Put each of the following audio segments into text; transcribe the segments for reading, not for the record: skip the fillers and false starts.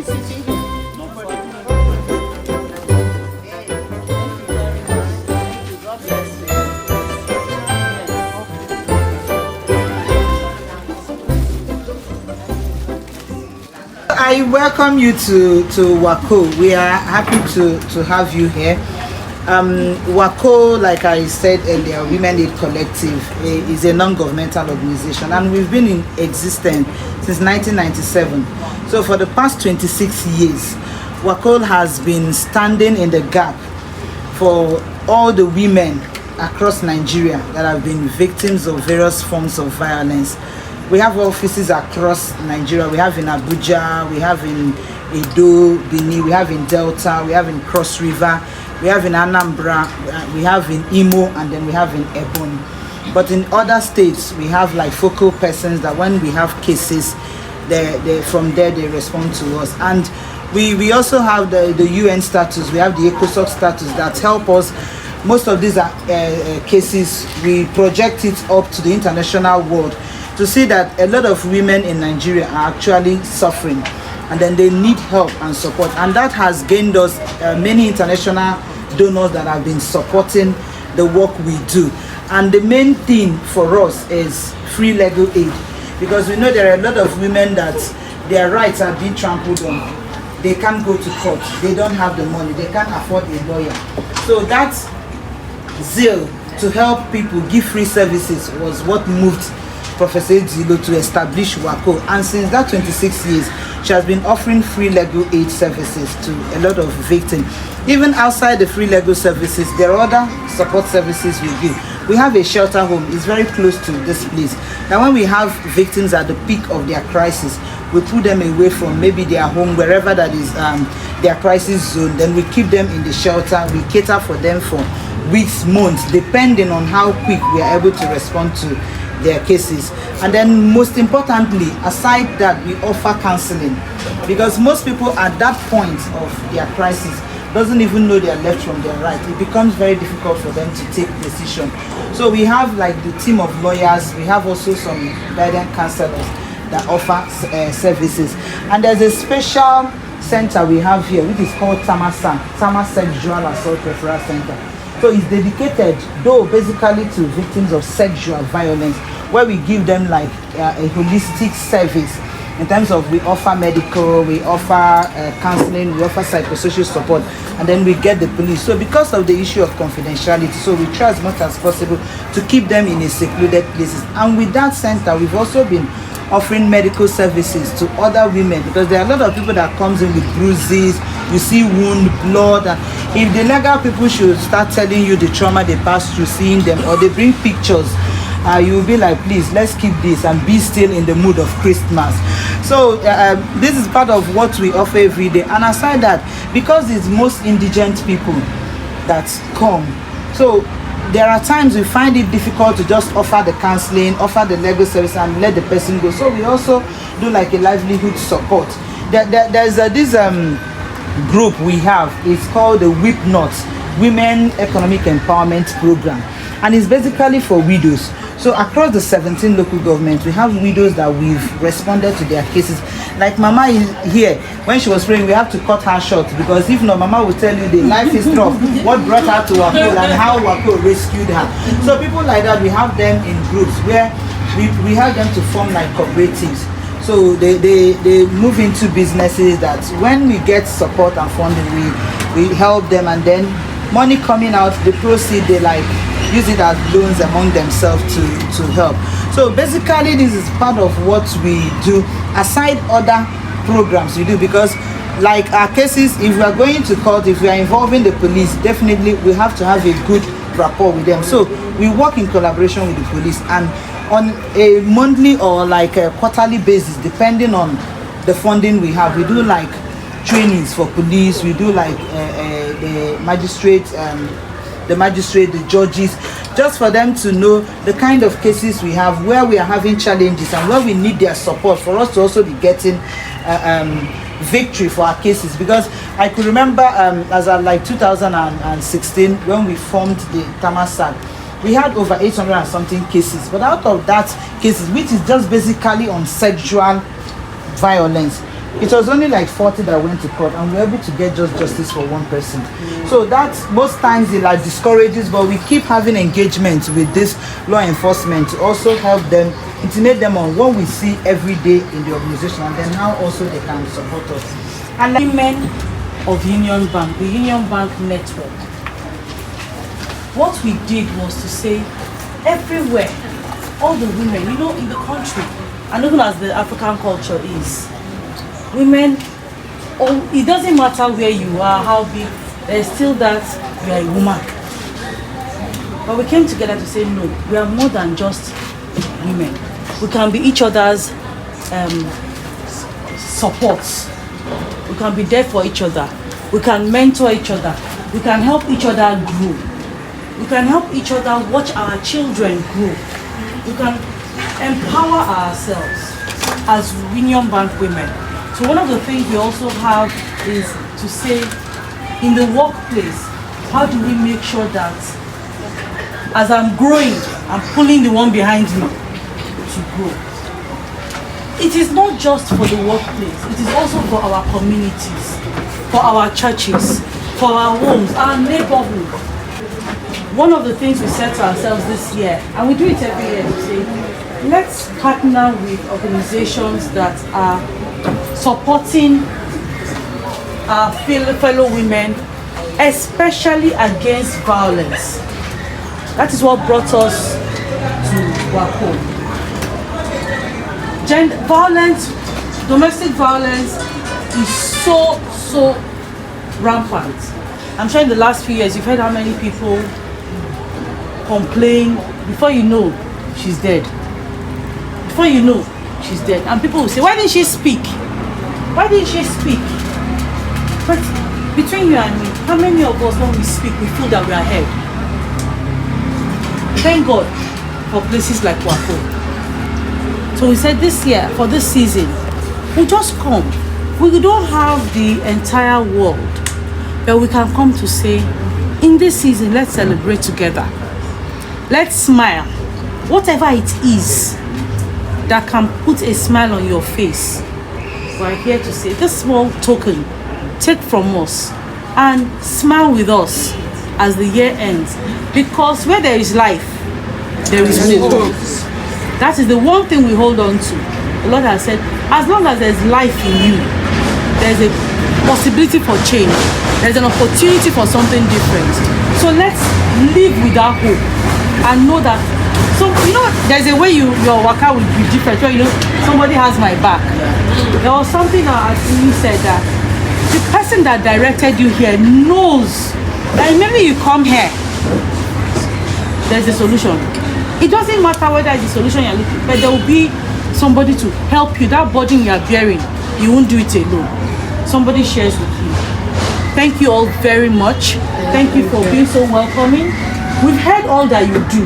I welcome you to WACOL. We are happy to have you here. WACOL, like I said earlier, Women Aid Collective, is a non-governmental organization, and we've been in existence since 1997. So for the past 26 years, WACOL has been standing in the gap for all the women across Nigeria that have been victims of various forms of violence. We have offices across Nigeria. We have in Abuja, we have in Edo, Benin, we have in Delta, we have in Cross River, we have in Anambra, we have in Imo, and then we have in Ebonyi. But in other states, we have like focal persons that when we have cases, from there they respond to us. And we also have the UN status, we have the ECOSOC status that help us. Most of these cases, we project it up to the international world to see that a lot of women in Nigeria are actually suffering, and then they need help and support. And that has gained us many international donors that have been supporting the work we do. And the main thing for us is free legal aid, because we know there are a lot of women that their rights are being trampled on. They can't go to court, they don't have the money, they can't afford a lawyer. So that zeal to help people give free services was what moved Professor Zilo to establish WACOL, and since that 26 years she has been offering free legal aid services to a lot of victims. Even outside the free legal services, there are other support services we give. We have a shelter home, it's very close to this place. Now when we have victims at the peak of their crisis, we put them away from maybe their home, wherever that is their crisis zone, then we keep them in the shelter. We cater for them for weeks, months, depending on how quick we are able to respond to their cases. And then most importantly, aside that, we offer counseling, because most people at that point of their crisis doesn't even know their left from their right. It becomes very difficult for them to take decision. So we have like the team of lawyers, we have also some guidance counselors that offer services. And there's a special center we have here which is called Tama Sexual Assault Referral Center. So it's dedicated, though basically to victims of sexual violence, where we give them like a holistic service in terms of we offer medical, we offer counseling, we offer psychosocial support, and then we get the police. So because of the issue of confidentiality, so we try as much as possible to keep them in a secluded places. And with that center, we've also been offering medical services to other women, because there are a lot of people that comes in with bruises, you see wound, blood, and if the legal people should start telling you the trauma they pass through, seeing them, or they bring pictures, you will be like, please, let's keep this and be still in the mood of Christmas. So this is part of what we offer every day. And aside that, because it's most indigent people that come, so there are times we find it difficult to just offer the counseling, offer the legal service, and let the person go. So we also do like a livelihood support. There's this group we have. It's called the WIP-NOT, Women Economic Empowerment Program, and it's basically for widows. So across the 17 local governments, we have widows that we've responded to their cases. Like Mama is here, when she was praying, we have to cut her short, because if not, Mama will tell you the life is tough, what brought her to WACOL and how WACOL rescued her. So people like that, we have them in groups where we have them to form like cooperatives. So they move into businesses that when we get support and funding, we help them, and then money coming out, the proceed, they like use it as loans among themselves to help. So basically this is part of what we do aside other programs we do, because like our cases, if we are going to court, if we are involving the police, definitely we have to have a good rapport with them. So we work in collaboration with the police, and on a monthly or like a quarterly basis, depending on the funding we have, we do like trainings for police, we do like the magistrate, the judges, just for them to know the kind of cases we have, where we are having challenges and where we need their support, for us to also be getting victory for our cases. Because I could remember as of like 2016, when we formed the Tamasag, we had over 800 and something cases, but out of that cases, which is just basically on sexual violence, It was only like 40 that went to court, and we were able to get just justice for one person. So that most times it like discourages, but we keep having engagement with this law enforcement to also help them, intimate them on what we see every day in the organization, and then how also they can support us. And women of Union Bank, the Union Bank network, what we did was to say everywhere, all the women, you know, in the country, and even as the African culture is, women, oh, it doesn't matter where you are, how big, there's still that you are a woman. But we came together to say, no, we are more than just women. We can be each other's supports. We can be there for each other. We can mentor each other. We can help each other grow. We can help each other watch our children grow. We can empower ourselves as Union Bank women. So one of the things we also have is to say, in the workplace, how do we make sure that as I'm growing, I'm pulling the one behind me to grow. It is not just for the workplace, it is also for our communities, for our churches, for our homes, our neighborhood. One of the things we said to ourselves this year, and we do it every year, to say, let's partner with organizations that are supporting our fellow women, especially against violence. That is what brought us to WACOL. Violence, domestic violence is so rampant. I'm sure in the last few years you've heard how many people complain. Before you know, she's dead. Before you know, she's dead. And people will say, why didn't she speak? Why didn't she speak? But between you and me, how many of us, when we speak, we feel that we are heard? Thank God for places like WACOL. So we said this year, for this season, we'll just come. We don't have the entire world, but we can come to say, in this season, let's celebrate together. Let's smile. Whatever it is that can put a smile on your face, we're here to say, this small token, take from us and smile with us as the year ends. Because where there is life, there is hope. That is the one thing we hold on to. The Lord has said, as long as there's life in you, there's a possibility for change. There's an opportunity for something different. So let's live with that hope and know that, so you know, there's a way your waka will be different, where you know somebody has my back. There was something that you said, that the person that directed you here knows that maybe you come here, there's a solution. It doesn't matter whether it's the solution you're looking, but there will be somebody to help you. That burden you are bearing, you won't do it alone. Somebody shares with you. Thank you all very much. Thank you for being so welcoming. We've heard all that you do,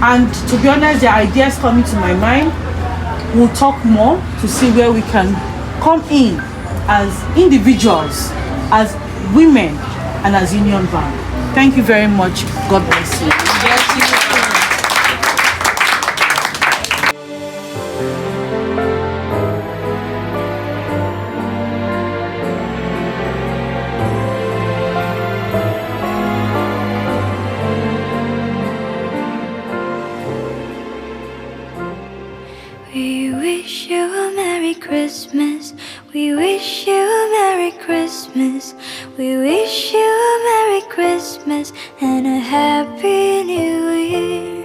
and to be honest, the ideas coming to my mind, we'll talk more to see where we can come in as individuals, as women, and as Union Bank. Thank you very much. God bless you. We wish you a Merry Christmas. We wish you a Merry Christmas. We wish you a Merry Christmas and a Happy New Year.